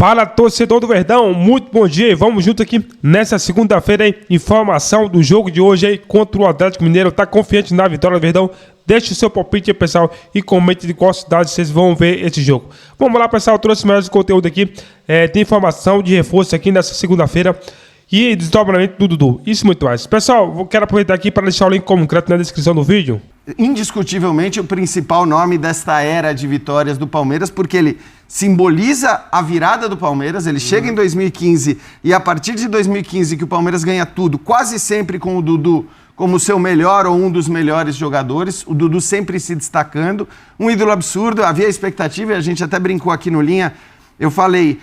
Fala, torcedor do Verdão, muito bom dia e vamos junto aqui nessa segunda-feira, hein? Informação do jogo de hoje aí contra o Atlético Mineiro. Tá confiante na vitória do Verdão? Deixe o seu palpite aí, pessoal, e comente de qual cidade vocês vão ver esse jogo. Vamos lá, pessoal, trouxe mais conteúdo aqui, tem informação de reforço aqui nessa segunda-feira e desdobramento do Dudu. Isso e muito mais. Pessoal, quero aproveitar aqui para deixar o link concreto na descrição do vídeo. Indiscutivelmente o principal nome desta era de vitórias do Palmeiras, porque ele simboliza a virada do Palmeiras, ele chega em 2015 e a partir de 2015 que o Palmeiras ganha tudo, quase sempre com o Dudu como seu melhor ou um dos melhores jogadores, o Dudu sempre se destacando, um ídolo absurdo, havia expectativa e a gente até brincou aqui no Linha. Eu falei,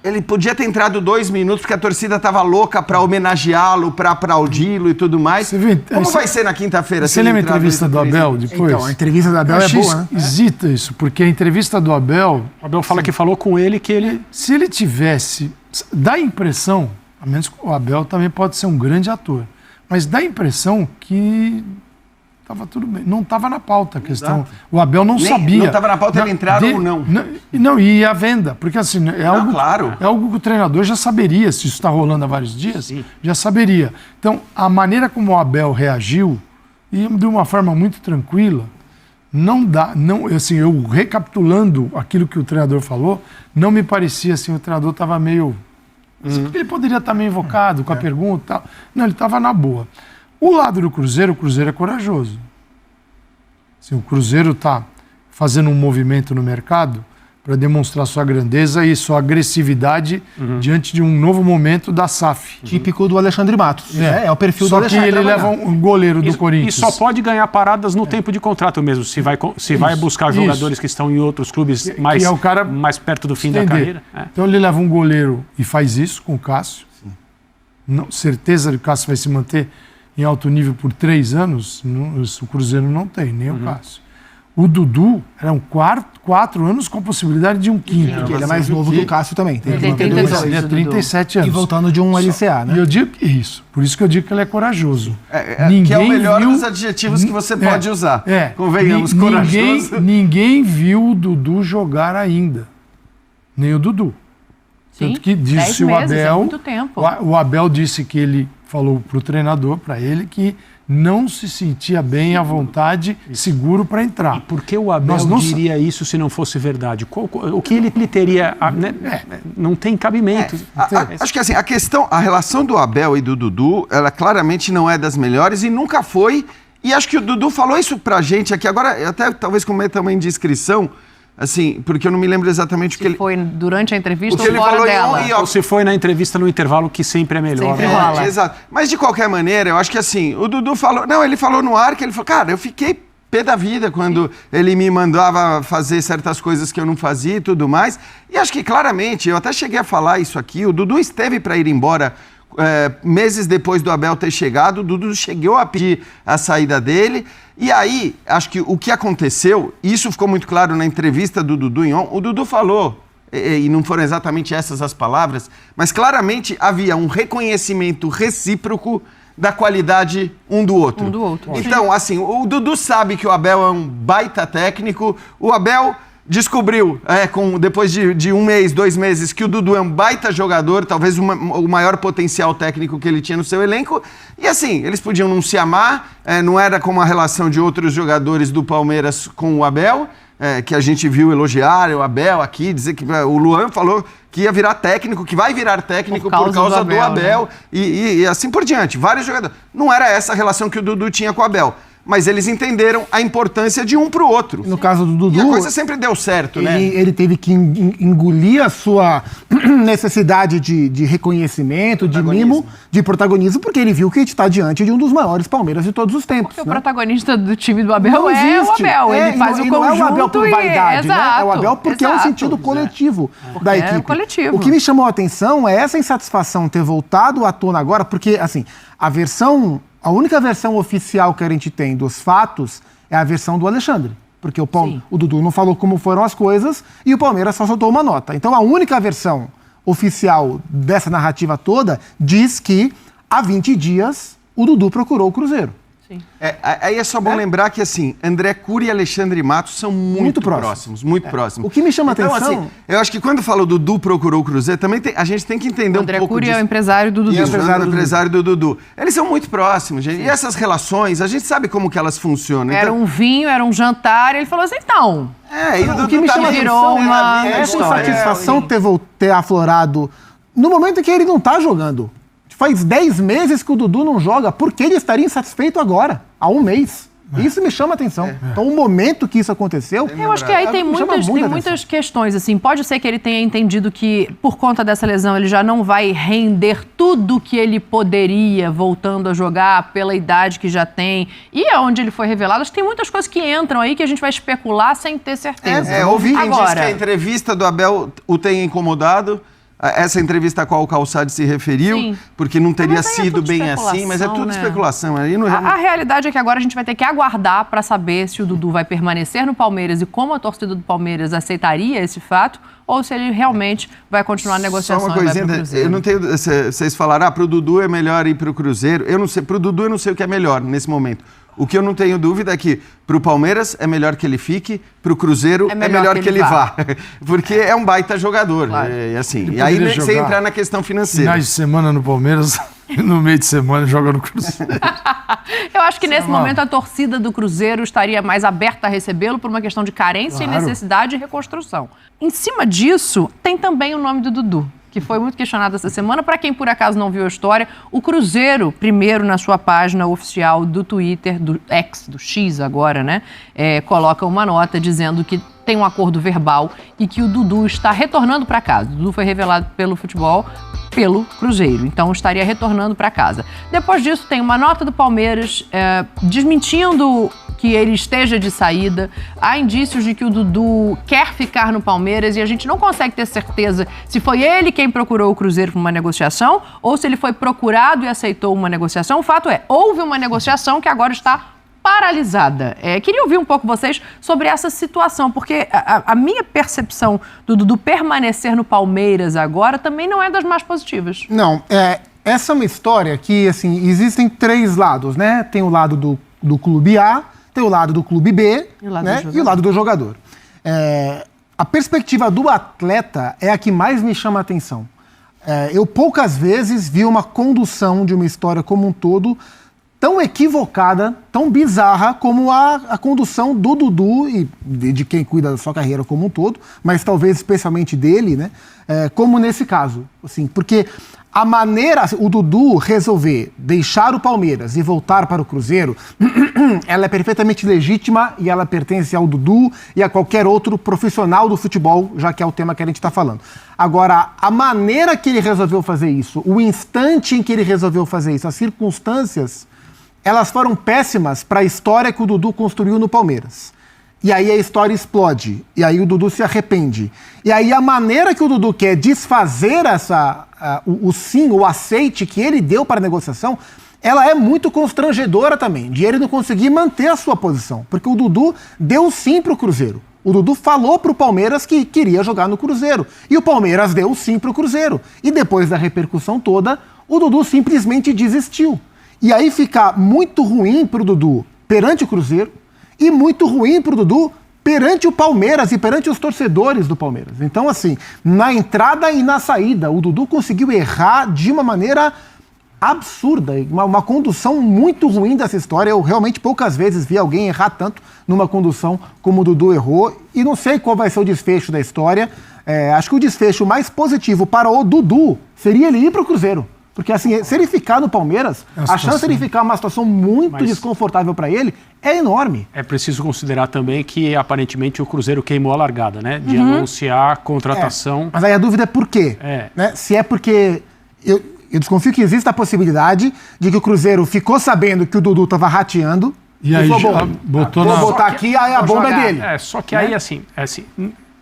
ele podia ter entrado 2 minutos porque a torcida estava louca para homenageá-lo, para aplaudi-lo e tudo mais. Como vai ser na quinta-feira? Você lembra a entrevista do Abel depois? Então, a entrevista do Abel é boa, né? Esquisita isso, porque a entrevista do Abel... O Abel fala que falou com ele que ele... Se ele tivesse... Dá a impressão, a menos que o Abel também pode ser um grande ator, mas dá a impressão que... Estava tudo bem. Não estava na pauta a questão. Exato. O Abel não sabia. Não estava na pauta ele entrar ou não. Não, e a venda. Porque assim, claro. É algo que o treinador já saberia, se isso está rolando há vários dias, sim, já saberia. Então, a maneira como o Abel reagiu, e de uma forma muito tranquila, não dá. Não, assim, eu recapitulando aquilo que o treinador falou, não me parecia assim, o treinador estava meio. Ele poderia estar meio invocado com a pergunta e tal. Não, ele estava na boa. O lado do Cruzeiro, o Cruzeiro é corajoso. Assim, o Cruzeiro está fazendo um movimento no mercado para demonstrar sua grandeza e sua agressividade diante de um novo momento da SAF. Típico do Alexandre Matos. É o perfil do Só Alexandre. que ele leva um goleiro do Corinthians. E só pode ganhar paradas no tempo de contrato mesmo, se vai buscar jogadores que estão em outros clubes mais perto do fim da carreira. Então ele leva um goleiro e faz isso com o Cássio. Não, certeza que o Cássio vai se manter em alto nível por 3 anos, o Cruzeiro não tem, nem o Cássio. O Dudu eram 4 anos com a possibilidade de um quinto. Porque ele é mais novo que o Cássio também. Ele tem 37 anos. E voltando de um LCA, né? E eu digo isso. Por isso que eu digo que ele é corajoso. Que é o melhor dos adjetivos que você pode usar. Convenhamos, corajoso. Ninguém viu o Dudu jogar ainda. Nem o Dudu. Sim, tanto que disse 10 meses, Abel, é muito tempo. O Abel disse que ele falou para o treinador, para ele, que não se sentia bem à vontade, seguro para entrar. E por que o Abel diria isso se não fosse verdade? O que ele teria... Não tem cabimento. Acho que assim, a relação do Abel e do Dudu, ela claramente não é das melhores e nunca foi. E acho que o Dudu falou isso pra gente aqui. Agora, até talvez cometa uma indiscrição, assim, porque eu não me lembro exatamente o que ele... foi durante a entrevista ou fora dela. Ou se foi na entrevista no intervalo, que sempre é melhor. Sempre rola. Exato. Mas, de qualquer maneira, eu acho que assim, o Dudu falou... Não, ele falou no ar que ele falou, cara, eu fiquei pé da vida quando ele me mandava fazer certas coisas que eu não fazia e tudo mais. E acho que, claramente, eu até cheguei a falar isso aqui, o Dudu esteve para ir embora... meses depois do Abel ter chegado, o Dudu chegou a pedir a saída dele. E aí, acho que o que aconteceu, isso ficou muito claro na entrevista do Dudu o Dudu falou, e não foram exatamente essas as palavras, mas claramente havia um reconhecimento recíproco da qualidade um do outro. Então, assim, o Dudu sabe que o Abel é um baita técnico, o Abel... descobriu, depois de 1 mês, 2 meses, que o Dudu é um baita jogador, talvez o maior potencial técnico que ele tinha no seu elenco. E assim, eles podiam não se amar, não era como a relação de outros jogadores do Palmeiras com o Abel, que a gente viu elogiar o Abel aqui, dizer que o Luan falou que ia virar técnico, que vai virar técnico por causa do Abel, né? e assim por diante. Vários jogadores. Não era essa a relação que o Dudu tinha com o Abel. Mas eles entenderam a importância de um pro outro. No caso do Dudu... E a coisa sempre deu certo, né? Ele teve que engolir a sua necessidade de reconhecimento, de mimo, de protagonismo, porque ele viu que está diante de um dos maiores Palmeiras de todos os tempos. Porque o protagonista do time do Abel não é o Abel. Ele faz o conjunto não é o Abel por vaidade, né? É o Abel porque é um sentido coletivo da equipe. É coletivo. O que me chamou a atenção é essa insatisfação ter voltado à tona agora, porque, assim, a única versão oficial que a gente tem dos fatos é a versão do Alexandre. Porque o Dudu não falou como foram as coisas e o Palmeiras só soltou uma nota. Então a única versão oficial dessa narrativa toda diz que há 20 dias o Dudu procurou o Cruzeiro. Sim. Aí é só bom lembrar que, assim, André Cury e Alexandre Matos são muito próximos. Muito próximos. O que me chama atenção... Assim, eu acho que quando fala o Dudu procurou o Cruzeiro, também a gente tem que entender um pouco disso. André Cury é o empresário do Dudu. E o empresário do Dudu. Eles são muito próximos, gente. E essas relações, a gente sabe como que elas funcionam. Era um vinho, era um jantar, e ele falou assim, então... E o Dudu que me chama virou essa insatisfação ter aflorado no momento em que ele não tá jogando. Faz 10 meses que o Dudu não joga, por que ele estaria insatisfeito agora? Há um mês. Isso me chama atenção. Então, o momento que isso aconteceu... Eu acho que aí tem muitas questões, assim. Pode ser que ele tenha entendido que, por conta dessa lesão, ele já não vai render tudo que ele poderia voltando a jogar pela idade que já tem. E aonde ele foi revelado, acho que tem muitas coisas que entram aí que a gente vai especular sem ter certeza. Ouvi quem disse que a entrevista do Abel o tenha incomodado. Essa entrevista a qual o Calçade se referiu, porque não teria sido bem assim, mas é tudo especulação. Aí não... A realidade é que agora a gente vai ter que aguardar para saber se o Dudu vai permanecer no Palmeiras e como a torcida do Palmeiras aceitaria esse fato, ou se ele realmente vai continuar a negociação. Só uma coisinha, eu não tenho... Vocês falaram, pro Dudu é melhor ir pro Cruzeiro. Eu não sei, pro Dudu eu não sei o que é melhor nesse momento. O que eu não tenho dúvida é que pro Palmeiras é melhor que ele fique, pro Cruzeiro é melhor que ele vá. Porque é um baita jogador. Claro. E aí sem entrar na questão financeira. Finais de semana no Palmeiras e no meio de semana joga no Cruzeiro. Eu acho que nesse momento a torcida do Cruzeiro estaria mais aberta a recebê-lo por uma questão de carência e necessidade de reconstrução. Em cima disso, tem também o nome do Dudu, que foi muito questionado essa semana. Para quem por acaso não viu a história, o Cruzeiro, primeiro na sua página oficial do Twitter, do X, do X agora, né, coloca uma nota dizendo que tem um acordo verbal e que o Dudu está retornando para casa. O Dudu foi revelado pelo futebol, pelo Cruzeiro, então estaria retornando para casa. Depois disso, tem uma nota do Palmeiras desmentindo que ele esteja de saída. Há indícios de que o Dudu quer ficar no Palmeiras e a gente não consegue ter certeza se foi ele quem procurou o Cruzeiro para uma negociação ou se ele foi procurado e aceitou uma negociação. O fato é, houve uma negociação que agora está paralisada. Queria ouvir um pouco vocês sobre essa situação, porque a minha percepção do Dudu permanecer no Palmeiras agora também não é das mais positivas. Não, essa é uma história que, assim, existem 3 lados, né? Tem o lado do clube A, tem o lado do clube B, né? E o lado do jogador. A perspectiva do atleta é a que mais me chama a atenção. Eu poucas vezes vi uma condução de uma história como um todo tão equivocada, tão bizarra como a condução do Dudu e de quem cuida da sua carreira como um todo, mas talvez especialmente dele, né? Como nesse caso, assim, porque a maneira, o Dudu resolver deixar o Palmeiras e voltar para o Cruzeiro, ela é perfeitamente legítima e ela pertence ao Dudu e a qualquer outro profissional do futebol, já que é o tema que a gente está falando. Agora, a maneira que ele resolveu fazer isso, o instante em que ele resolveu fazer isso, as circunstâncias, elas foram péssimas para a história que o Dudu construiu no Palmeiras. E aí a história explode. E aí o Dudu se arrepende. E aí a maneira que o Dudu quer desfazer o aceite que ele deu para a negociação, ela é muito constrangedora também, de ele não conseguir manter a sua posição. Porque o Dudu deu sim para o Cruzeiro. O Dudu falou para o Palmeiras que queria jogar no Cruzeiro. E o Palmeiras deu sim para o Cruzeiro. E depois da repercussão toda, o Dudu simplesmente desistiu. E aí fica muito ruim para o Dudu perante o Cruzeiro e muito ruim para o Dudu perante o Palmeiras e perante os torcedores do Palmeiras. Então, assim, na entrada e na saída, o Dudu conseguiu errar de uma maneira absurda, uma condução muito ruim dessa história. Eu realmente poucas vezes vi alguém errar tanto numa condução como o Dudu errou e não sei qual vai ser o desfecho da história. Acho que o desfecho mais positivo para o Dudu seria ele ir para o Cruzeiro. Porque, assim, se ele ficar no Palmeiras, a chance de ele ficar numa situação muito desconfortável para ele é enorme. É preciso considerar também que, aparentemente, o Cruzeiro queimou a largada, né? De anunciar a contratação. Mas aí a dúvida é por quê? Né? Se é porque... Eu desconfio que existe a possibilidade de que o Cruzeiro ficou sabendo que o Dudu estava rateando e aí falou, botou vou botar aqui, aí a bomba é dele. Só que aí, assim,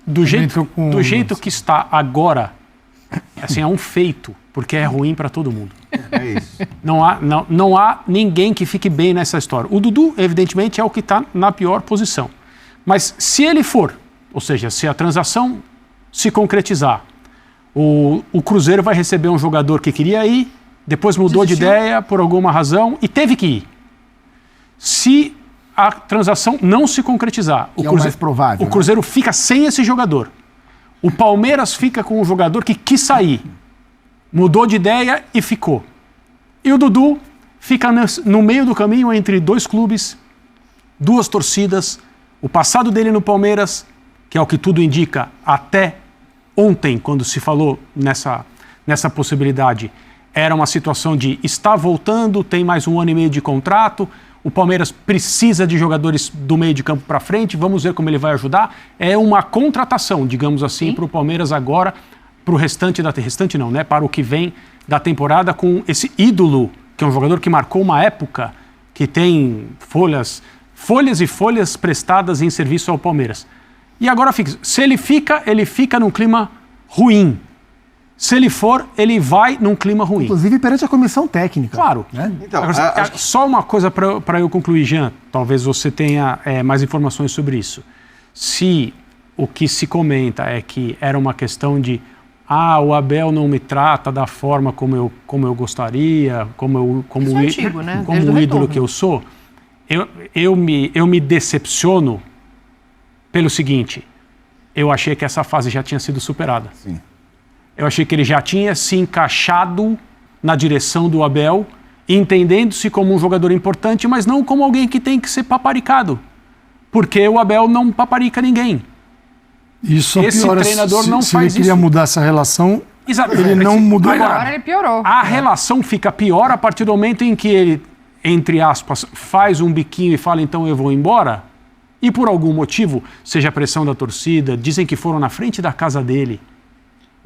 do jeito que está agora, assim, é um feito. Porque é ruim para todo mundo. É isso. Não há ninguém que fique bem nessa história. O Dudu, evidentemente, é o que está na pior posição. Mas se ele for, ou seja, se a transação se concretizar, o Cruzeiro vai receber um jogador que queria ir, depois mudou de ideia por alguma razão e teve que ir. Se a transação não se concretizar, Que é o mais provável, o Cruzeiro fica sem esse jogador. O Palmeiras fica com um jogador que quis sair, mudou de ideia e ficou. E o Dudu fica no meio do caminho entre 2 clubes, 2 torcidas, o passado dele no Palmeiras, que é o que tudo indica, até ontem, quando se falou nessa possibilidade, era uma situação de está voltando, tem mais 1 ano e meio de contrato, o Palmeiras precisa de jogadores do meio de campo para frente, vamos ver como ele vai ajudar. É uma contratação, digamos assim, para o Palmeiras agora, para o restante não, né? Para o que vem da temporada com esse ídolo, que é um jogador que marcou uma época, que tem folhas e folhas prestadas em serviço ao Palmeiras. E agora, se ele fica num clima ruim. Se ele for, ele vai num clima ruim. Inclusive perante a comissão técnica. Claro. Né? Então, Agora, só uma coisa para eu concluir, Jean, talvez você tenha mais informações sobre isso. Se o que se comenta é que era uma questão de o Abel não me trata da forma como eu gostaria, como antigo, né? como o ídolo que eu sou, eu me decepciono pelo seguinte, eu achei que essa fase já tinha sido superada. Sim. Eu achei que ele já tinha se encaixado na direção do Abel, entendendo-se como um jogador importante, mas não como alguém que tem que ser paparicado. Porque o Abel não paparica ninguém. Isso Esse piora, treinador não se faz ele queria isso. mudar essa relação, Exato. ele não mudou Agora nada. ele piorou. A relação fica pior a partir do momento em que ele, entre aspas, faz um biquinho e fala, então eu vou embora, e por algum motivo, seja a pressão da torcida, dizem que foram na frente da casa dele.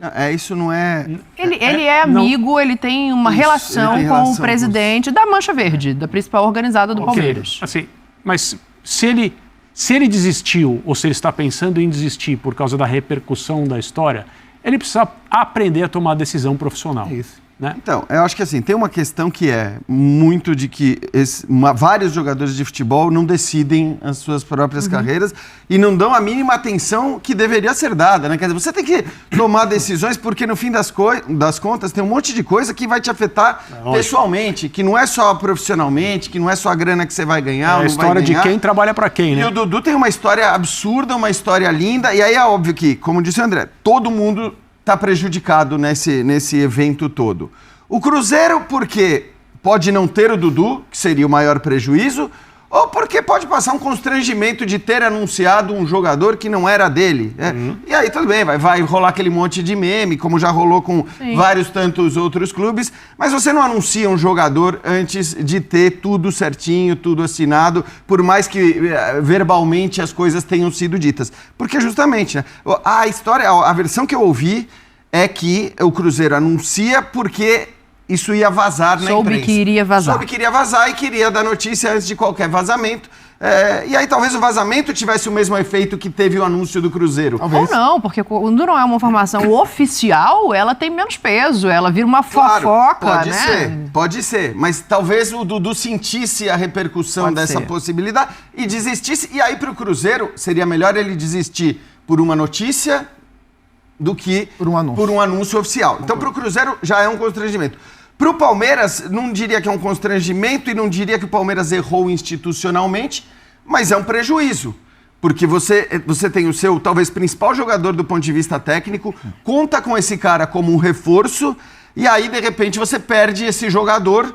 Não, isso não é... Ele é amigo, ele tem uma relação ele tem com relação o com presidente da Mancha Verde, da principal organizada do Palmeiras. Assim, mas se ele desistiu, ou se ele está pensando em desistir por causa da repercussão da história, ele precisa aprender a tomar decisão profissional. É isso. Né? Então, eu acho que assim, tem uma questão que é muito de que vários jogadores de futebol não decidem as suas próprias carreiras e não dão a mínima atenção que deveria ser dada, né? Quer dizer, você tem que tomar decisões porque no fim das contas tem um monte de coisa que vai te afetar pessoalmente, que não é só profissionalmente, que não é só a grana que você vai ganhar, É ou a não história vai ganhar. de quem trabalha para quem, E né? o Dudu tem uma história absurda, uma história linda, e aí é óbvio que, como disse o André, todo mundo está prejudicado nesse evento todo. O Cruzeiro, porque pode não ter o Dudu, que seria o maior prejuízo, ou porque pode passar um constrangimento de ter anunciado um jogador que não era dele. Né? E aí tudo bem, vai rolar aquele monte de meme, como já rolou com vários tantos outros clubes, mas você não anuncia um jogador antes de ter tudo certinho, tudo assinado, por mais que verbalmente as coisas tenham sido ditas. Porque justamente, né, a versão que eu ouvi é que o Cruzeiro anuncia porque isso ia vazar na imprensa. Soube que iria vazar. Soube que iria vazar e queria dar notícia antes de qualquer vazamento. E aí talvez o vazamento tivesse o mesmo efeito que teve o anúncio do Cruzeiro. Ou não, porque quando não é uma informação oficial, ela tem menos peso, ela vira uma fofoca, pode né? Pode ser, mas talvez o Dudu sentisse a repercussão Pode dessa ser. possibilidade e desistisse. E aí para o Cruzeiro seria melhor ele desistir por uma notícia do que Por um anúncio. oficial. Então para o Cruzeiro já é um constrangimento. Para o Palmeiras, não diria que é um constrangimento e não diria que o Palmeiras errou institucionalmente, mas é um prejuízo. Porque você tem o seu, talvez, principal jogador do ponto de vista técnico, conta com esse cara como um reforço, e aí, de repente, você perde esse jogador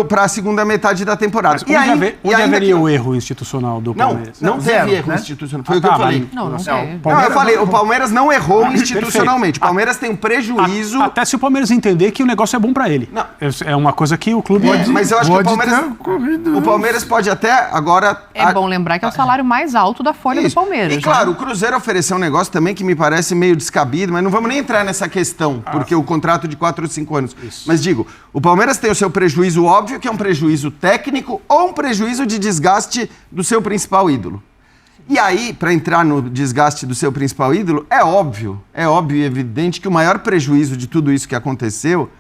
para a segunda metade da temporada. Mas onde haveria o erro institucional do Não, Palmeiras? não Zero, teve erro né? institucional. Foi o que eu falei. Não teve. Não, eu falei, o Palmeiras não errou institucionalmente. O Perfeito. Palmeiras tem um prejuízo. Até se o Palmeiras entender que o negócio é bom para ele. Não. É uma coisa que o clube... Mas eu acho que o Pode Palmeiras. ter corrido. O Palmeiras pode até agora. É bom lembrar que é o salário mais alto da folha do Isso. Palmeiras. E claro, o Cruzeiro ofereceu um negócio também que me parece meio descabido, mas não vamos nem entrar nessa questão, porque o contrato de 4 ou 5 anos. Mas digo, o Palmeiras tem o seu prejuízo óbvio, que é um prejuízo técnico ou um prejuízo de desgaste do seu principal ídolo. E aí, para entrar no desgaste do seu principal ídolo, é óbvio e evidente que o maior prejuízo de tudo isso que aconteceu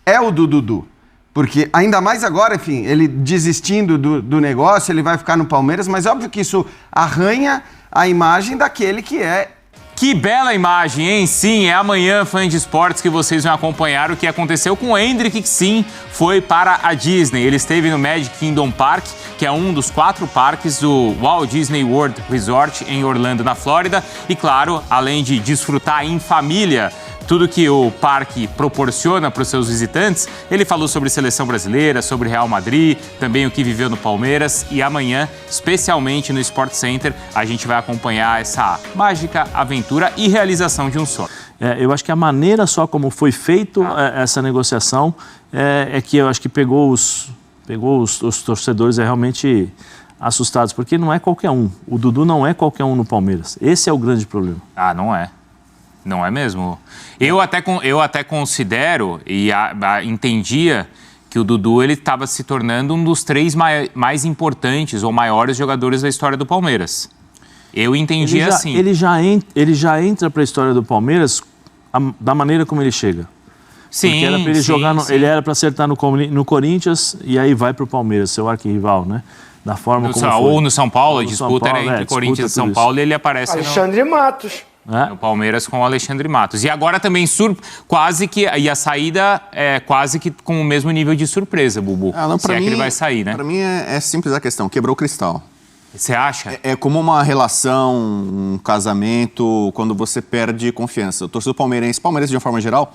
é o do Dudu. Porque ainda mais agora, enfim, ele desistindo do negócio, ele vai ficar no Palmeiras, mas é óbvio que isso arranha a imagem daquele que Que bela imagem, hein? Sim, é amanhã, fãs de esportes, que vocês vão acompanhar o que aconteceu com o Hendrick, que sim, foi para a Disney. Ele esteve no Magic Kingdom Park, que é um dos 4 parques do Walt Disney World Resort em Orlando, na Flórida. E claro, além de desfrutar em família tudo que o parque proporciona para os seus visitantes, ele falou sobre seleção brasileira, sobre Real Madrid, também o que viveu no Palmeiras. E amanhã, especialmente no Sport Center, a gente vai acompanhar essa mágica aventura e realização de um sonho. Eu acho que a maneira só como foi feito essa negociação é que eu acho que pegou os torcedores realmente assustados, porque não é qualquer um. O Dudu não é qualquer um no Palmeiras. Esse é o grande problema. Ah, não é. Não é mesmo? Eu até considero e entendia que o Dudu ele estava se tornando um dos 3 mais importantes ou maiores jogadores da história do Palmeiras. Eu entendia assim. Ele já entra para a história do Palmeiras da maneira como ele chega. Sim, porque era para ele jogar, ele era para acertar no Corinthians e aí vai para o Palmeiras, seu arquirrival, né? Da forma como foi. Ou no São Paulo, a disputa era entre Corinthians e São Paulo e ele aparece Alexandre Matos. No Palmeiras com o Alexandre Matos. E agora também quase que... E a saída é quase que com o mesmo nível de surpresa, Bubu. Se é que ele vai sair, né? Pra mim é simples a questão. Quebrou o cristal. Você acha? É como uma relação, um casamento, quando você perde confiança. O torcedor palmeirense, de uma forma geral,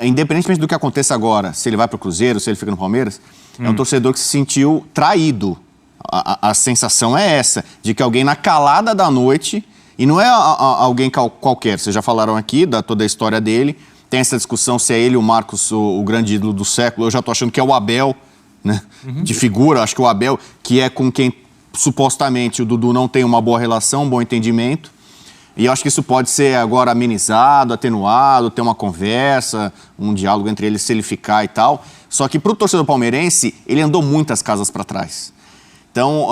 independentemente do que aconteça agora, se ele vai pro Cruzeiro, se ele fica no Palmeiras, é um torcedor que se sentiu traído. A sensação é essa, de que alguém na calada da noite... E não é alguém qualquer, vocês já falaram aqui toda a história dele, tem essa discussão se é ele o Marcos, o grande ídolo do século, eu já tô achando que é o Abel, né? De figura, acho que o Abel, que é com quem supostamente o Dudu não tem uma boa relação, um bom entendimento, e eu acho que isso pode ser agora amenizado, atenuado, ter uma conversa, um diálogo entre eles, se ele ficar e tal, só que pro torcedor palmeirense, ele andou muitas casas para trás. Então,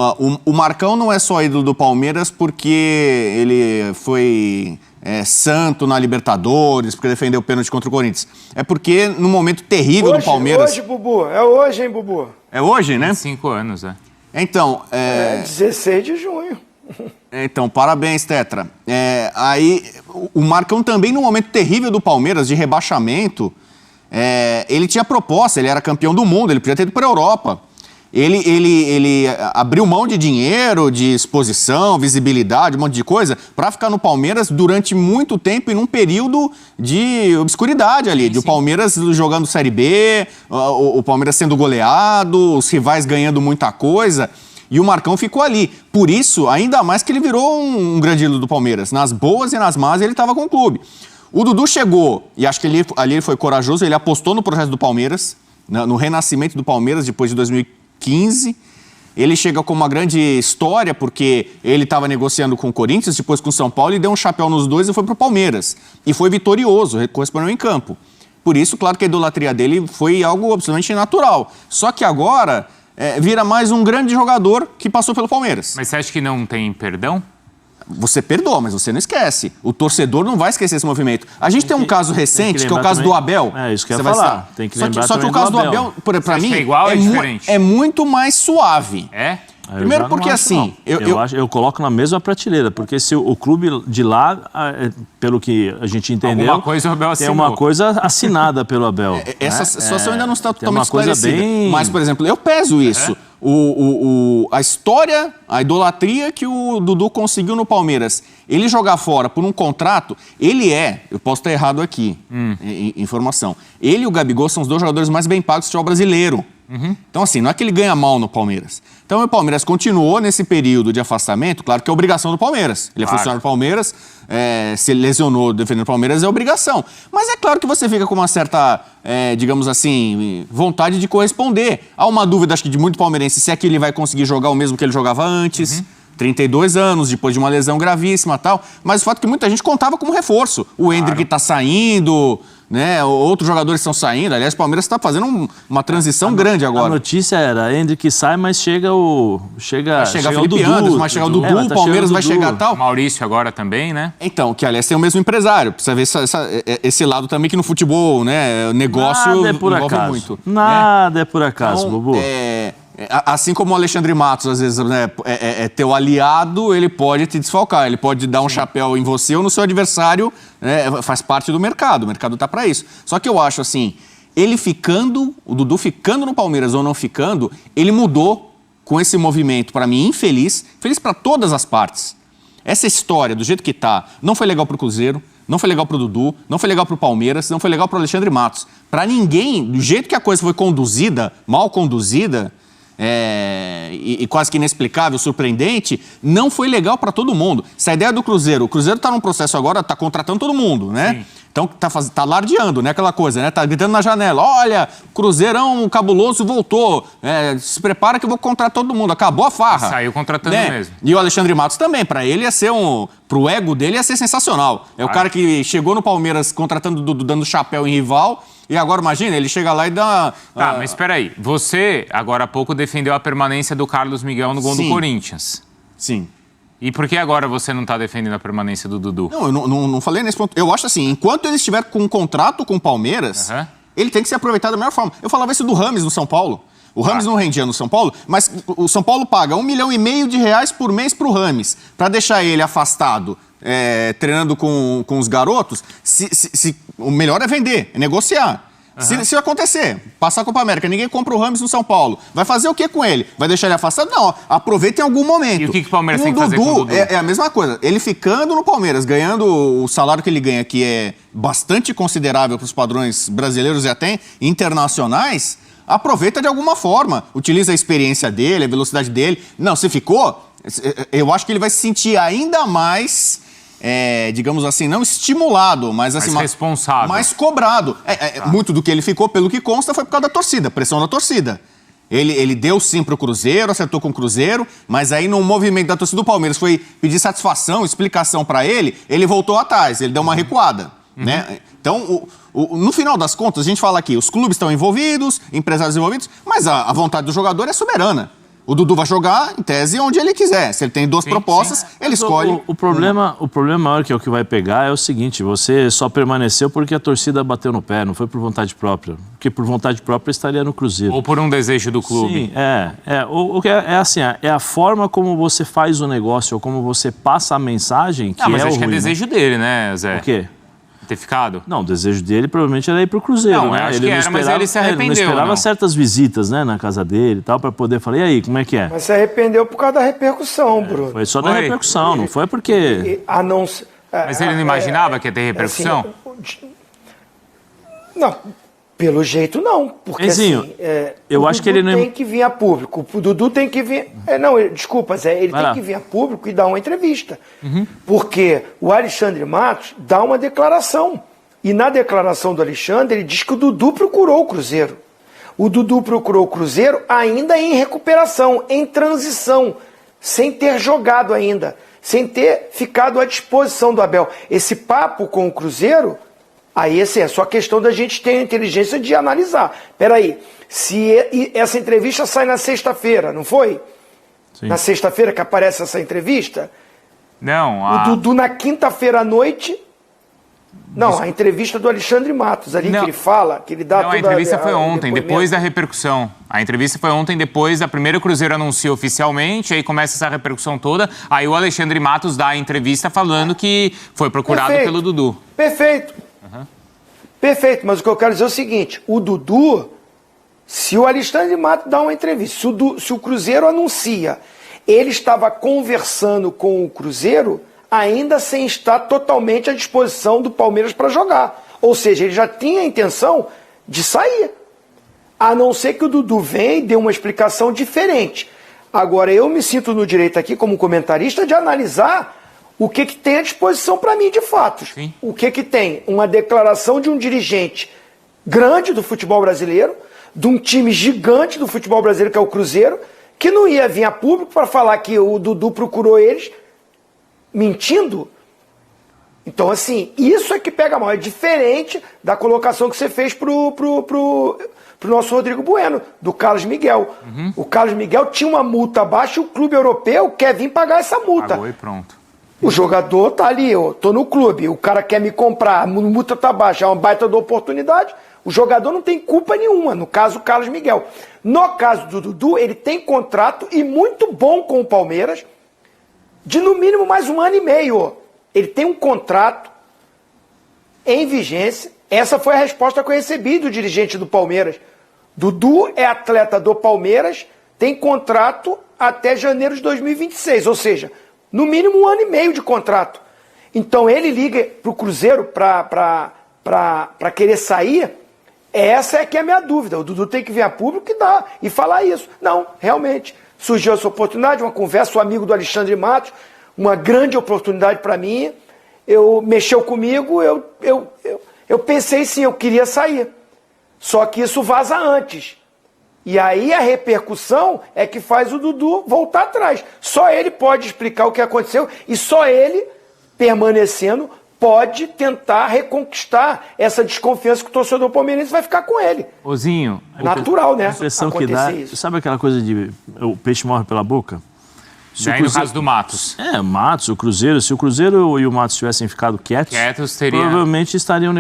o Marcão não é só ídolo do Palmeiras porque ele foi santo na Libertadores, porque defendeu o pênalti contra o Corinthians. É porque no momento terrível do Palmeiras... Hoje, Bubu. É hoje, hein, Bubu? É hoje, né? 5 anos, Então... 16 de junho. Então, parabéns, Tetra. Aí, o Marcão também no momento terrível do Palmeiras, de rebaixamento, ele tinha proposta, ele era campeão do mundo, ele podia ter ido para a Europa. Ele abriu mão de dinheiro, de exposição, visibilidade, um monte de coisa, para ficar no Palmeiras durante muito tempo e num período de obscuridade ali. De o Palmeiras jogando Série B, o Palmeiras sendo goleado, os rivais ganhando muita coisa. E o Marcão ficou ali. Por isso, ainda mais que ele virou um grande ídolo do Palmeiras. Nas boas e nas más, ele estava com o clube. O Dudu chegou, e acho que ali ele foi corajoso, ele apostou no projeto do Palmeiras, no renascimento do Palmeiras depois de 2015. Ele chega com uma grande história porque ele estava negociando com o Corinthians, depois com o São Paulo e deu um chapéu nos dois e foi para o Palmeiras. E foi vitorioso, correspondeu em campo. Por isso, claro que a idolatria dele foi algo absolutamente natural. Só que agora vira mais um grande jogador que passou pelo Palmeiras. Mas você acha que não tem perdão? Você perdoa, mas você não esquece. O torcedor não vai esquecer esse movimento. A gente tem um caso recente, que é o caso do Abel. Isso que eu ia falar. Tem que lembrar só que o caso do Abel, para mim, é igual, é diferente? É muito mais suave. É? Primeiro porque assim... Eu coloco na mesma prateleira, porque se o clube de lá, pelo que a gente entendeu... Alguma coisa o Abel assinou. Tem uma coisa assinada pelo Abel. Essa situação ainda não está totalmente esclarecida. Mas, por exemplo, eu peso isso. A história, a idolatria que o Dudu conseguiu no Palmeiras, ele jogar fora por um contrato, eu posso estar errado aqui, informação, ele e o Gabigol são os 2 jogadores mais bem pagos do futebol brasileiro. Então, assim, não é que ele ganha mal no Palmeiras. Então, o Palmeiras continuou nesse período de afastamento, claro que é obrigação do Palmeiras. Ele é funcionário do Palmeiras, se ele lesionou defendendo o Palmeiras, é obrigação. Mas é claro que você fica com uma certa, digamos assim, vontade de corresponder. Há uma dúvida, acho que de muito palmeirense, se é que ele vai conseguir jogar o mesmo que ele jogava antes. 32 anos, depois de uma lesão gravíssima e tal. Mas o fato é que muita gente contava como reforço. O Hendrick está saindo... né? Outros jogadores estão saindo. Aliás, o Palmeiras está fazendo uma transição grande agora. A notícia era, Hendrick sai, mas chega o Felipe Anderson, vai chegar o Dudu, o Palmeiras vai chegar tal. O Maurício agora também, né? Então, que aliás tem o mesmo empresário. Precisa ver esse lado também que no futebol, né? Negócio nada é por envolve acaso. muito. Nada é por acaso, então, Bubu. Assim como o Alexandre Matos, às vezes, né, é teu aliado, ele pode te desfalcar, ele pode dar um chapéu em você ou no seu adversário, né, faz parte do mercado, o mercado tá para isso. Só que eu acho assim, o Dudu ficando no Palmeiras ou não ficando, ele mudou com esse movimento, para mim, infeliz para todas as partes. Essa história, do jeito que tá, não foi legal pro Cruzeiro, não foi legal pro Dudu, não foi legal pro Palmeiras, não foi legal pro Alexandre Matos. Para ninguém, do jeito que a coisa foi conduzida, mal conduzida, e quase que inexplicável, surpreendente, não foi legal para todo mundo. Essa ideia do Cruzeiro, o Cruzeiro está num processo agora, está contratando todo mundo, né? Sim. Então tá lardeando, né? Aquela coisa, né? Tá gritando na janela, olha, Cruzeirão cabuloso voltou, se prepara que eu vou contratar todo mundo, acabou a farra. Saiu contratando mesmo. E o Alexandre Matos também, para ele ia ser pro ego dele ia ser sensacional. É o cara que chegou no Palmeiras contratando o Dudu, dando chapéu em rival. E agora, imagina, ele chega lá e dá... Tá, mas espera aí. Você, agora há pouco, defendeu a permanência do Carlos Miguel no gol do Corinthians. Sim. E por que agora você não está defendendo a permanência do Dudu? Não, eu não falei nesse ponto. Eu acho assim, enquanto ele estiver com um contrato com o Palmeiras, ele tem que ser aproveitado da melhor forma. Eu falava isso do Rames no São Paulo. O Rames não rendia no São Paulo, mas o São Paulo paga R$1,5 milhão por mês pro Rames, para deixar ele afastado, treinando com os garotos. O melhor é vender, é negociar. Se acontecer, passar a Copa América, ninguém compra o Rames no São Paulo, vai fazer o que com ele? Vai deixar ele afastado? Não, aproveita em algum momento. E o que o Palmeiras tem que fazer com o Dudu? É a mesma coisa. Ele ficando no Palmeiras, ganhando o salário que ele ganha, que é bastante considerável para os padrões brasileiros e até internacionais, aproveita de alguma forma. Utiliza a experiência dele, a velocidade dele. Não, se ficou, eu acho que ele vai se sentir ainda mais... digamos assim, não estimulado, mas assim, mais responsável, mais cobrado. Muito do que ele ficou, pelo que consta, foi por causa da torcida, pressão da torcida. Ele deu sim pro Cruzeiro, acertou com o Cruzeiro, mas aí no movimento da torcida do Palmeiras foi pedir satisfação, explicação para ele voltou atrás, ele deu uma recuada, né? Então, no final das contas, a gente fala aqui, os clubes estão envolvidos, empresários envolvidos, mas a vontade do jogador é soberana. O Dudu vai jogar, em tese, onde ele quiser. Se ele tem duas propostas, ele escolhe. O problema maior que é o que vai pegar é o seguinte, você só permaneceu porque a torcida bateu no pé, não foi por vontade própria. Porque por vontade própria estaria no Cruzeiro. Ou por um desejo do clube. Sim, assim, é a forma como você faz o negócio, ou como você passa a mensagem que mas é acho o que é ruim, desejo dele, né, Zé? O quê? Ter ficado? Não, o desejo dele provavelmente era ir pro Cruzeiro, não, né? Acho ele que era, mas ele se arrependeu. Ele não esperava certas visitas, né, na casa dele e tal, para poder falar, e aí, como é que é? Mas se arrependeu por causa da repercussão, Bruno. Foi só da repercussão, não foi porque... Mas ele não imaginava que ia ter repercussão? Assim, não, pelo jeito não. Porque Enzinho, assim, eu acho que ele não... tem que vir a público. O Dudu tem que vir... desculpa, Zé, ele tem que vir a público e dar uma entrevista. Porque o Alexandre Matos dá uma declaração. E na declaração do Alexandre, ele diz que o Dudu procurou o Cruzeiro. O Dudu procurou o Cruzeiro ainda em recuperação, em transição, sem ter jogado ainda, sem ter ficado à disposição do Abel. Esse papo com o Cruzeiro... Aí, assim, é só questão da gente ter a inteligência de analisar. Peraí, se essa entrevista sai na sexta-feira, não foi? Sim. Na sexta-feira que aparece essa entrevista? Não. O Dudu na quinta-feira à noite... Não, a entrevista do Alexandre Matos ali, que ele fala, que ele dá toda a entrevista foi ontem, depois da repercussão. A entrevista foi ontem, depois da primeira, o Cruzeiro anuncia oficialmente, aí começa essa repercussão toda, aí o Alexandre Matos dá a entrevista falando que foi procurado pelo Dudu. Perfeito. Perfeito, mas o que eu quero dizer é o seguinte, o Dudu, se o Alexandre Matos dá uma entrevista, se o Cruzeiro anuncia, ele estava conversando com o Cruzeiro, ainda sem estar totalmente à disposição do Palmeiras para jogar. Ou seja, ele já tinha a intenção de sair. A não ser que o Dudu venha e dê uma explicação diferente. Agora, eu me sinto no direito aqui, como comentarista, de analisar o que tem à disposição para mim de fatos. Sim. O que tem? Uma declaração de um dirigente grande do futebol brasileiro, de um time gigante do futebol brasileiro, que é o Cruzeiro, que não ia vir a público para falar que o Dudu procurou eles mentindo. Então, assim, isso é que pega mal. É diferente da colocação que você fez pro nosso Rodrigo Bueno, do Carlos Miguel. O Carlos Miguel tinha uma multa baixa e o clube europeu quer vir pagar essa multa. Pagou e pronto. O jogador tá ali, eu tô no clube, o cara quer me comprar, a multa tá baixa, é uma baita de oportunidade. O jogador não tem culpa nenhuma, no caso o Carlos Miguel. No caso do Dudu, ele tem contrato e muito bom com o Palmeiras, de no mínimo mais 1 ano e meio. Ele tem um contrato em vigência. Essa foi a resposta que eu recebi do dirigente do Palmeiras. Dudu é atleta do Palmeiras, tem contrato até janeiro de 2026, ou seja, no mínimo 1 ano e meio de contrato. Então ele liga para o Cruzeiro para querer sair. Essa é que é a minha dúvida. O Dudu tem que vir a público e falar isso. Não, realmente, surgiu essa oportunidade, uma conversa, o amigo do Alexandre Matos, uma grande oportunidade para mim. Mexeu comigo, eu pensei sim, eu queria sair. Só que isso vaza antes. E aí a repercussão é que faz o Dudu voltar atrás. Só ele pode explicar o que aconteceu e só ele, permanecendo, pode tentar reconquistar essa desconfiança que o torcedor palmeirense vai ficar com ele. Ozinho, natural, né? A impressão que dá, isso. sabe aquela coisa de o peixe morre pela boca? Daí no caso do Matos. Matos, o Cruzeiro. Se o Cruzeiro e o Matos tivessem ficado quietos provavelmente estariam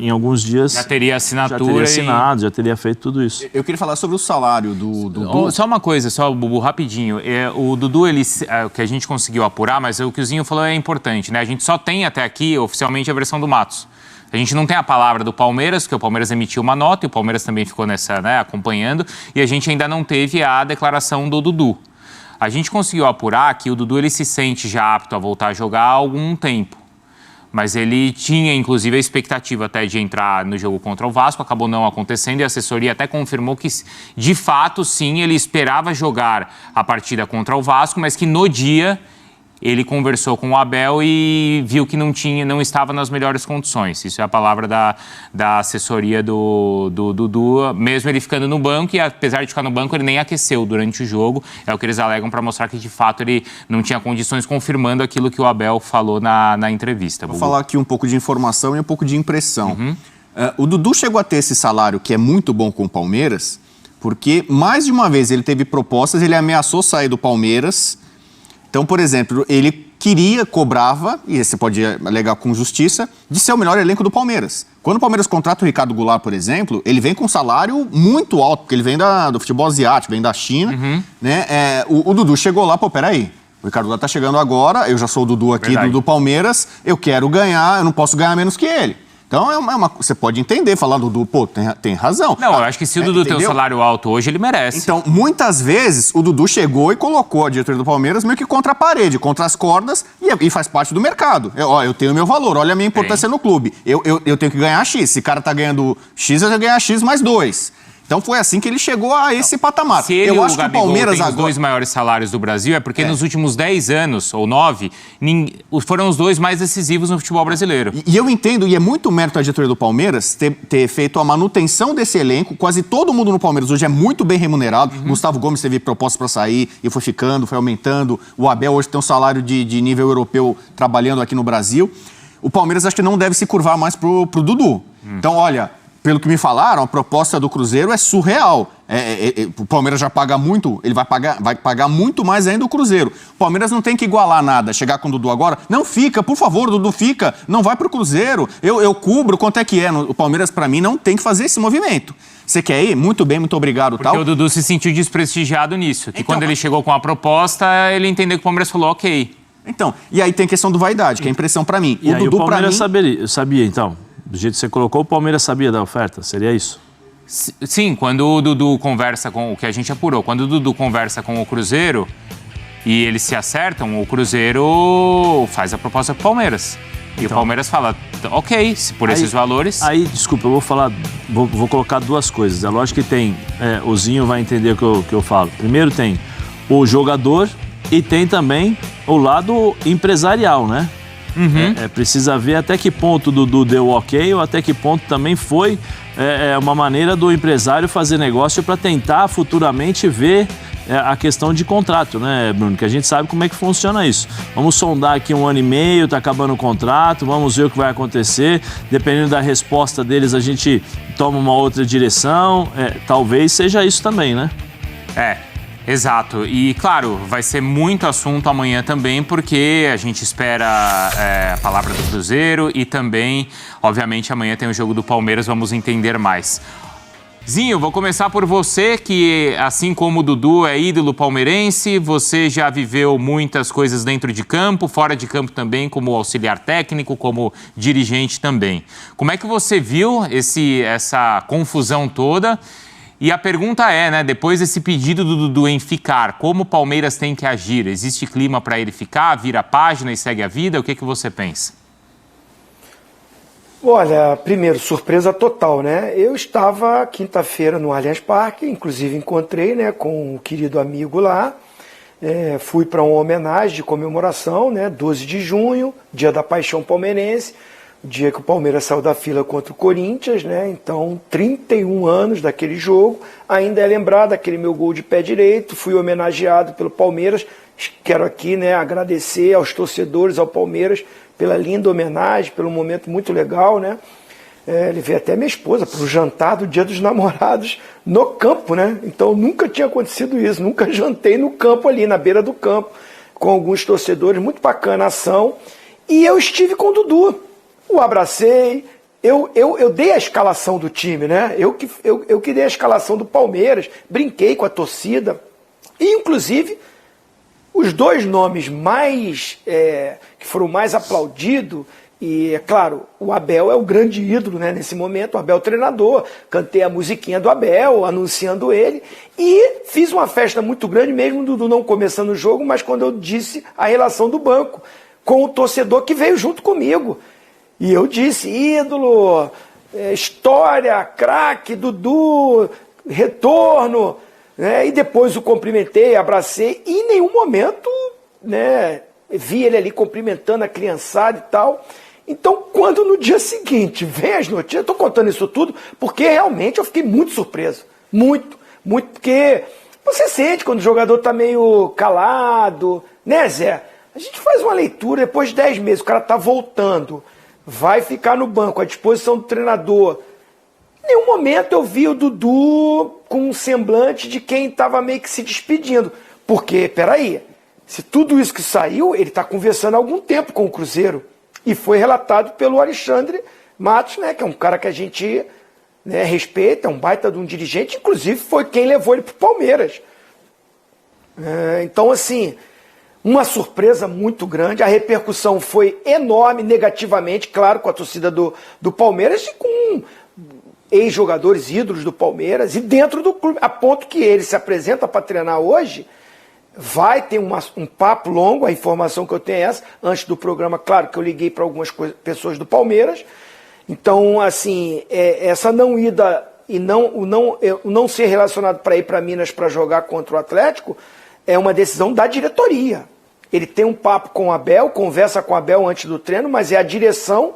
em alguns dias. Já teria assinatura. Já teria assinado, já teria feito tudo isso. Eu queria falar sobre o salário do Dudu. Só uma coisa, Bubu, rapidinho. O Dudu, o que a gente conseguiu apurar, mas o que o Zinho falou é importante, né? A gente só tem até aqui, oficialmente, a versão do Matos. A gente não tem a palavra do Palmeiras, porque o Palmeiras emitiu uma nota e o Palmeiras também ficou nessa, né, acompanhando. E a gente ainda não teve a declaração do Dudu. A gente conseguiu apurar que o Dudu ele se sente já apto a voltar a jogar há algum tempo. Mas ele tinha, inclusive, a expectativa até de entrar no jogo contra o Vasco, acabou não acontecendo e a assessoria até confirmou que, de fato, sim, ele esperava jogar a partida contra o Vasco, mas que no dia ele conversou com o Abel e viu que não estava nas melhores condições. Isso é a palavra da assessoria do Dudu, mesmo ele ficando no banco, e apesar de ficar no banco, ele nem aqueceu durante o jogo. É o que eles alegam para mostrar que, de fato, ele não tinha condições, confirmando aquilo que o Abel falou na entrevista. Vou falar aqui um pouco de informação e um pouco de impressão. O Dudu chegou a ter esse salário que é muito bom com o Palmeiras, porque mais de uma vez ele teve propostas, ele ameaçou sair do Palmeiras. Então, por exemplo, ele cobrava, e você pode alegar com justiça, de ser o melhor elenco do Palmeiras. Quando o Palmeiras contrata o Ricardo Goulart, por exemplo, ele vem com um salário muito alto, porque ele vem do futebol asiático, vem da China, né? O Dudu chegou lá, peraí, o Ricardo Goulart tá chegando agora, eu já sou o Dudu aqui do Palmeiras, eu quero ganhar, eu não posso ganhar menos que ele. Então, você pode entender, falar do Dudu, tem razão. Não, eu acho que se o Dudu tem um salário alto hoje, ele merece. Então, muitas vezes, o Dudu chegou e colocou a diretoria do Palmeiras meio que contra a parede, contra as cordas, e faz parte do mercado. Eu tenho meu valor, olha a minha importância no clube. Eu tenho que ganhar X. Se o cara tá ganhando X, eu tenho que ganhar X mais 2. Então foi assim que ele chegou a esse patamar. Se ele, eu acho que o Palmeiras tem os dois maiores salários do Brasil, é porque nos últimos 10 anos, ou 9, foram os dois mais decisivos no futebol brasileiro. E eu entendo, e é muito mérito da diretoria do Palmeiras ter feito a manutenção desse elenco. Quase todo mundo no Palmeiras hoje é muito bem remunerado. Gustavo Gomes teve proposta para sair e foi ficando, foi aumentando. O Abel hoje tem um salário de nível europeu trabalhando aqui no Brasil. O Palmeiras acho que não deve se curvar mais pro Dudu. Então, olha, pelo que me falaram, a proposta do Cruzeiro é surreal. O Palmeiras já paga muito, ele vai pagar muito mais ainda o Cruzeiro. O Palmeiras não tem que igualar nada, chegar com o Dudu agora. Não fica, por favor, Dudu fica, não vai pro Cruzeiro. Eu cubro, quanto é que é? O Palmeiras, para mim, não tem que fazer esse movimento. Você quer ir? Muito bem, muito obrigado. Porque o Dudu se sentiu desprestigiado nisso. Que quando ele chegou com a proposta, ele entendeu que o Palmeiras falou, ok. Então, e aí tem a questão do vaidade, que é a impressão para mim. E o Palmeiras sabia, então? Do jeito que você colocou, o Palmeiras sabia da oferta? Seria isso? Sim, quando o Dudu conversa com o que a gente apurou, quando o Dudu conversa com o Cruzeiro e eles se acertam, o Cruzeiro faz a proposta pro Palmeiras. E o Palmeiras fala, ok, por esses valores... Aí, desculpa, eu vou colocar duas coisas. É lógico que tem, o Zinho vai entender o que eu falo. Primeiro tem o jogador e tem também o lado empresarial, né? Precisa ver até que ponto o Dudu deu ok ou até que ponto também foi uma maneira do empresário fazer negócio para tentar futuramente ver a questão de contrato, né, Bruno? Que a gente sabe como é que funciona isso. Vamos sondar aqui 1 ano e meio, tá acabando o contrato, vamos ver o que vai acontecer. Dependendo da resposta deles, a gente toma uma outra direção. Talvez seja isso também, né? Exato. E, claro, vai ser muito assunto amanhã também, porque a gente espera a palavra do Cruzeiro e também, obviamente, amanhã tem o jogo do Palmeiras, vamos entender mais. Zinho, vou começar por você, que assim como o Dudu é ídolo palmeirense, você já viveu muitas coisas dentro de campo, fora de campo também, como auxiliar técnico, como dirigente também. Como é que você viu essa confusão toda? E a pergunta é, né, depois desse pedido do Dudu em ficar, como o Palmeiras tem que agir? Existe clima para ele ficar, vira a página e segue a vida? O que você pensa? Olha, primeiro, surpresa total, né? Eu estava quinta-feira no Allianz Parque, inclusive encontrei, né, com um querido amigo lá, fui para uma homenagem de comemoração, né, 12 de junho, dia da paixão palmeirense, dia que o Palmeiras saiu da fila contra o Corinthians, né? Então, 31 anos daquele jogo, ainda é lembrado aquele meu gol de pé direito, fui homenageado pelo Palmeiras. Quero aqui, né, agradecer aos torcedores, ao Palmeiras, pela linda homenagem, pelo momento muito legal, né? Levei até minha esposa para o jantar do Dia dos Namorados no campo, né? Então nunca tinha acontecido isso, nunca jantei no campo ali, na beira do campo, com alguns torcedores, muito bacana a ação. E eu estive com o Dudu, o abracei, eu dei a escalação do time, né? Eu que dei a escalação do Palmeiras, brinquei com a torcida, e inclusive os dois nomes que foram mais aplaudidos, e é claro, o Abel é o grande ídolo, né, nesse momento, o Abel treinador, cantei a musiquinha do Abel, anunciando ele, e fiz uma festa muito grande, mesmo o Dudu não começando o jogo, mas quando eu disse a relação do banco, com o torcedor que veio junto comigo. E eu disse, ídolo, história, craque, Dudu, retorno, né? E depois o cumprimentei, abracei, e em nenhum momento, né, vi ele ali cumprimentando a criançada e tal. Então, quando no dia seguinte vem as notícias, eu estou contando isso tudo porque realmente eu fiquei muito surpreso. Muito, porque você sente quando o jogador está meio calado, né, Zé? A gente faz uma leitura, depois de 10 meses, o cara está voltando, vai ficar no banco, à disposição do treinador. Em nenhum momento eu vi o Dudu com um semblante de quem estava meio que se despedindo. Porque, peraí, se tudo isso que saiu, ele está conversando há algum tempo com o Cruzeiro. E foi relatado pelo Alexandre Matos, né, que é um cara que a gente, né, respeita, é um baita de um dirigente, inclusive foi quem levou ele para o Palmeiras. Então, assim, uma surpresa muito grande, a repercussão foi enorme, negativamente, claro, com a torcida do Palmeiras e com ex-jogadores ídolos do Palmeiras e dentro do clube, a ponto que ele se apresenta para treinar hoje, vai ter um papo longo, a informação que eu tenho é essa, antes do programa, claro que eu liguei para algumas pessoas do Palmeiras, então, assim, essa não ida e não ser relacionado para ir para Minas para jogar contra o Atlético é uma decisão da diretoria. Ele tem um papo com o Abel, conversa com o Abel antes do treino, mas é a direção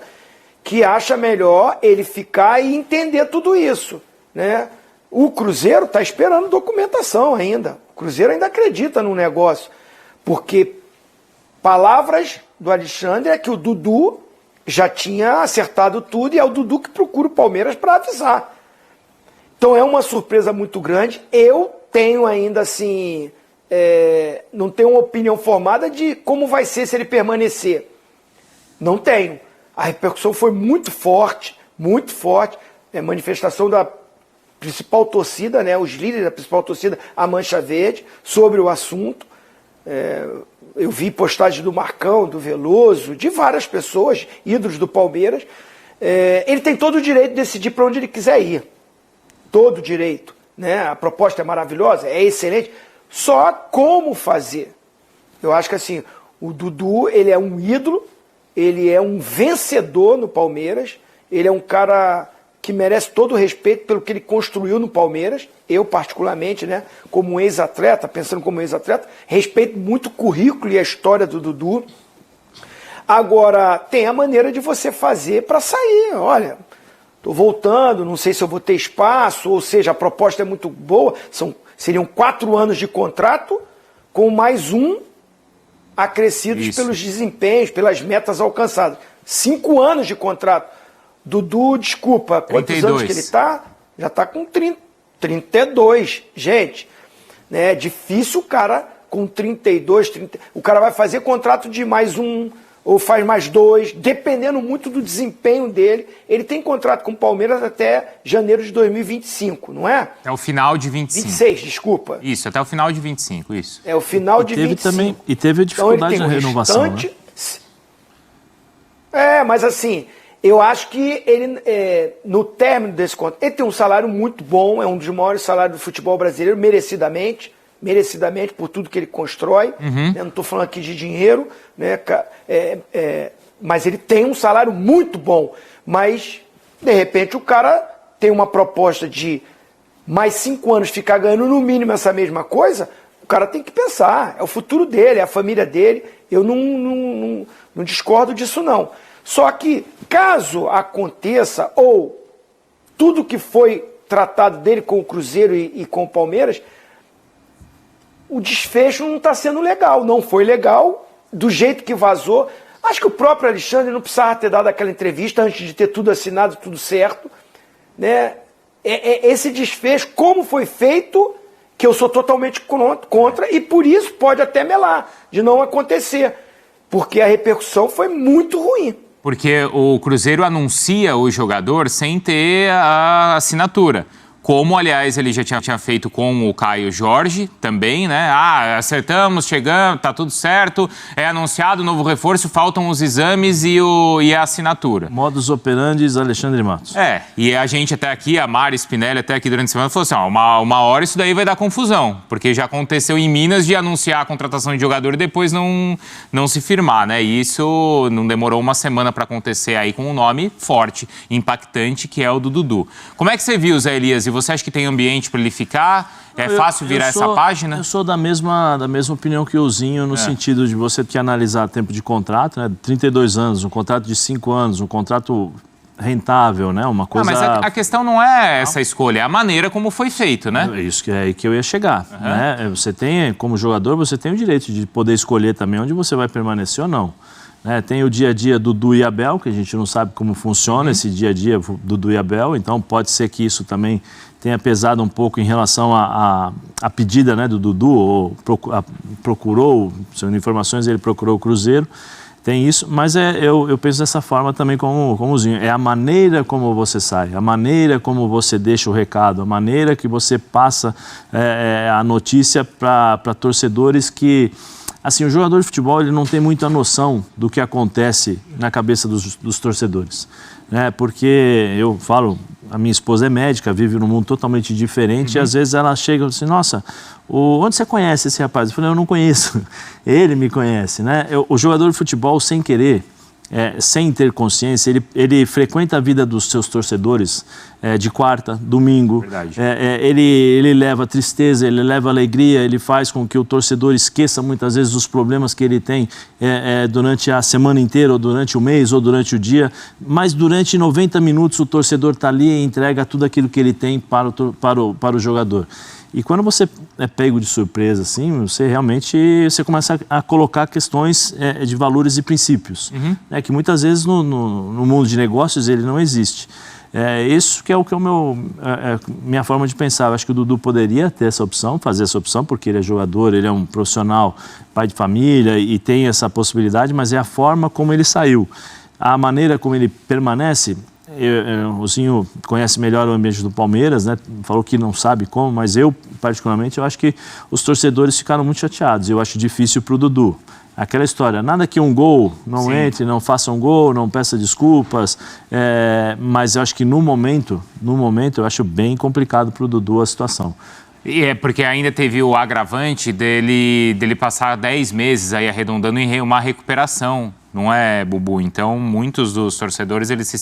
que acha melhor ele ficar e entender tudo isso, né? O Cruzeiro está esperando documentação ainda. O Cruzeiro ainda acredita no negócio, porque palavras do Alexandre é que o Dudu já tinha acertado tudo e é o Dudu que procura o Palmeiras para avisar. Então é uma surpresa muito grande. Eu tenho ainda assim, não tenho uma opinião formada de como vai ser se ele permanecer. Não tenho. A repercussão foi muito forte, manifestação da principal torcida, né, os líderes da principal torcida, a Mancha Verde, sobre o assunto. Eu vi postagem do Marcão, do Veloso, de várias pessoas, ídolos do Palmeiras. Ele tem todo o direito de decidir para onde ele quiser ir. Todo o direito. Né? A proposta é maravilhosa, é excelente. Só como fazer. Eu acho que assim, o Dudu, ele é um ídolo, ele é um vencedor no Palmeiras, ele é um cara que merece todo o respeito pelo que ele construiu no Palmeiras. Eu, particularmente, né, como ex-atleta, pensando como ex-atleta, respeito muito o currículo e a história do Dudu. Agora, tem a maneira de você fazer para sair. Olha, estou voltando, não sei se eu vou ter espaço, ou seja, a proposta é muito boa, seriam 4 anos de contrato, com mais um acrescidos pelos desempenhos, pelas metas alcançadas. 5 anos de contrato. Dudu, desculpa, quantos 32 anos que ele está? Já está com 32. Gente, né? É difícil o cara com 32, 30... O cara vai fazer contrato de mais um, ou faz mais 2, dependendo muito do desempenho dele. Ele tem contrato com o Palmeiras até janeiro de 2025, não é? Até o final de 25. 26, desculpa. Isso, até o final de 25, isso. É o final de 25. Também, e teve a dificuldade na renovação, né? Mas assim, eu acho que ele, no término desse contrato, ele tem um salário muito bom, é um dos maiores salários do futebol brasileiro, merecidamente por tudo que ele constrói. Eu não estou falando aqui de dinheiro, né? Mas ele tem um salário muito bom. Mas, de repente, o cara tem uma proposta de mais 5 anos ficar ganhando no mínimo essa mesma coisa. O cara tem que pensar, é o futuro dele, é a família dele. Eu não discordo disso, não. Só que, caso aconteça, ou tudo que foi tratado dele com o Cruzeiro e com o Palmeiras, o desfecho não está sendo legal. Não foi legal, do jeito que vazou. Acho que o próprio Alexandre não precisava ter dado aquela entrevista antes de ter tudo assinado, tudo certo, né? Esse desfecho, como foi feito, que eu sou totalmente contra, e por isso pode até melar de não acontecer, porque a repercussão foi muito ruim. Porque o Cruzeiro anuncia o jogador sem ter a assinatura. Como, aliás, ele já tinha feito com o Caio Jorge também, né? Acertamos, chegamos, tá tudo certo, é anunciado o novo reforço, faltam os exames e a assinatura. Modus operandi Alexandre Matos. E a gente até aqui, a Mari Spinelli até aqui durante a semana falou assim, uma hora isso daí vai dar confusão, porque já aconteceu em Minas de anunciar a contratação de jogador e depois não se firmar, né? E isso não demorou uma semana para acontecer aí com um nome forte, impactante, que é o do Dudu. Como é que você viu, Zé Elias? E você acha que tem ambiente para ele ficar? É fácil virar essa página? Eu sou da mesma opinião que o Zinho, no sentido de você ter que analisar tempo de contrato, né? 32 anos, um contrato de 5 anos, um contrato rentável, né? Uma coisa... Mas a questão não é essa escolha, é a maneira como foi feito, né? É isso que é aí que eu ia chegar, né? Você tem, como jogador, você tem o direito de poder escolher também onde você vai permanecer ou não. Tem o dia a dia do Dudu e Abel, que a gente não sabe como funciona esse dia a dia do Dudu e Abel, então pode ser que isso também tenha pesado um pouco em relação à pedida, né, do Dudu, ou procurou, segundo informações, ele procurou o Cruzeiro, tem isso, mas eu penso dessa forma também como o Zinho, é a maneira como você sai, a maneira como você deixa o recado, a maneira que você passa a notícia para torcedores que... Assim, o jogador de futebol ele não tem muita noção do que acontece na cabeça dos torcedores, né? Porque eu falo, a minha esposa é médica, vive num mundo totalmente diferente, e às vezes ela chega e diz assim, nossa, onde você conhece esse rapaz? Eu falei, eu não conheço, ele me conhece, né? O jogador de futebol, sem querer, sem ter consciência, ele frequenta a vida dos seus torcedores de quarta, domingo. Ele leva tristeza, ele leva alegria, ele faz com que o torcedor esqueça muitas vezes os problemas que ele tem durante a semana inteira, ou durante o mês, ou durante o dia. Mas durante 90 minutos o torcedor está ali e entrega tudo aquilo que ele tem para o jogador. E quando você é pego de surpresa, assim, você começa a colocar questões de valores e princípios, né, que muitas vezes no mundo de negócios ele não existe. Isso que é minha forma de pensar. Eu acho que o Dudu poderia ter essa opção, fazer essa opção, porque ele é jogador, ele é um profissional, pai de família e tem essa possibilidade, mas é a forma como ele saiu. A maneira como ele permanece... O Zinho conhece melhor o ambiente do Palmeiras, né? Falou que não sabe como, mas eu, particularmente, eu acho que os torcedores ficaram muito chateados. Eu acho difícil para o Dudu. Aquela história, nada que um gol não entre, não faça um gol, não peça desculpas, mas eu acho que no momento, eu acho bem complicado para o Dudu a situação. E porque ainda teve o agravante dele passar 10 meses aí arredondando em uma recuperação, não é, Bubu? Então, muitos dos torcedores, eles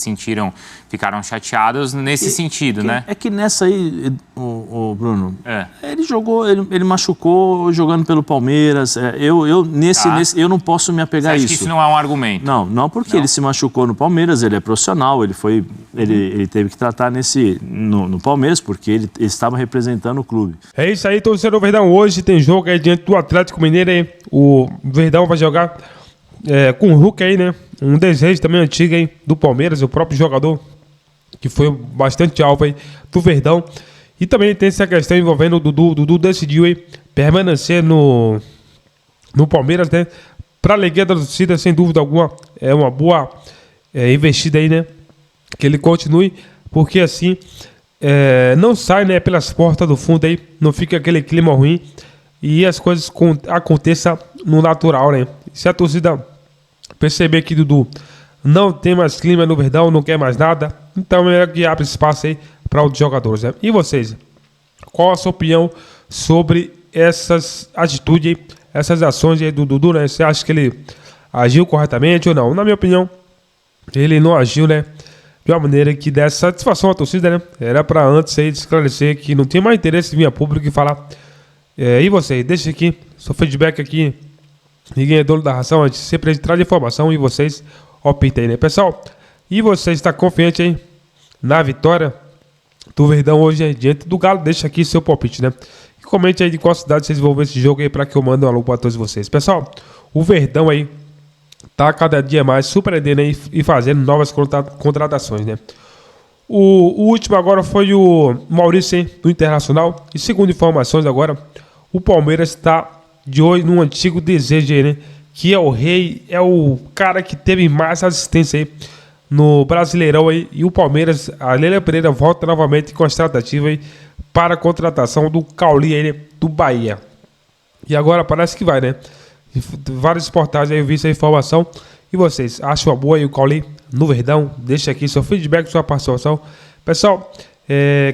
ficaram chateados nesse sentido, né? É que nessa aí, o Bruno, ele jogou, ele machucou jogando pelo Palmeiras. Eu não posso me apegar a isso. Você acha que isso não é um argumento? Não porque ele se machucou no Palmeiras, ele é profissional, ele teve que tratar no Palmeiras, porque ele estava representando o clube. É isso aí, torcedor Verdão. Hoje tem jogo aí diante do Atlético Mineiro aí. O Verdão vai jogar com o Hulk aí, né? Um desejo também antigo aí do Palmeiras, o próprio jogador que foi bastante alvo aí do Verdão. E também tem essa questão envolvendo o Dudu. O Dudu decidiu aí permanecer no Palmeiras, né? Para a alegria da torcida, sem dúvida alguma, é uma boa investida aí, né? Que ele continue, porque assim não sai, né, pelas portas do fundo aí, não fica aquele clima ruim e as coisas aconteçam no natural, né? Se a torcida perceber que Dudu não tem mais clima no Verdão, não quer mais nada, então é que abre espaço aí para outros jogadores, né? E vocês? Qual a sua opinião sobre essas atitudes, essas ações aí do Dudu, né? Você acha que ele agiu corretamente ou não? Na minha opinião, ele não agiu, né, de uma maneira que desse satisfação à torcida, né? Era para antes aí esclarecer que não tinha mais interesse em vir a público e falar. E vocês? Deixa aqui seu feedback aqui. Ninguém é dono da ração, a gente sempre traz informação e vocês optem, né, pessoal? E você está confiante aí na vitória do Verdão hoje aí, diante do Galo? Deixa aqui seu palpite, né? E comente aí de qual cidade vocês vão ver esse jogo aí para que eu mande um alô para todos vocês. Pessoal, o Verdão aí tá cada dia mais surpreendendo aí e fazendo novas contratações, né? O último agora foi o Maurício aí, do Internacional. E segundo informações agora, o Palmeiras está de olho num antigo desejo aí, né? Que é o rei, é o cara que teve mais assistência aí no Brasileirão aí. E o Palmeiras, a Leila Pereira, volta novamente com as tratativas aí para a contratação do Cauli aí, né, do Bahia. E agora parece que vai, né? Vários portais aí eu vi essa informação. E vocês, acham uma boa aí o Cauli no Verdão? Deixa aqui seu feedback, sua participação. Pessoal,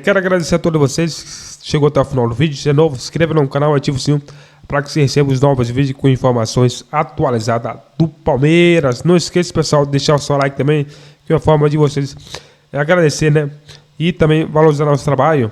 quero agradecer a todos vocês. Chegou até o final do vídeo. Se é novo, se inscreva no canal, ative o sininho para que você receba os novos vídeos com informações atualizadas do Palmeiras. Não esqueça, pessoal, de deixar o seu like também, que é uma forma de vocês agradecer, né? E também valorizar nosso trabalho.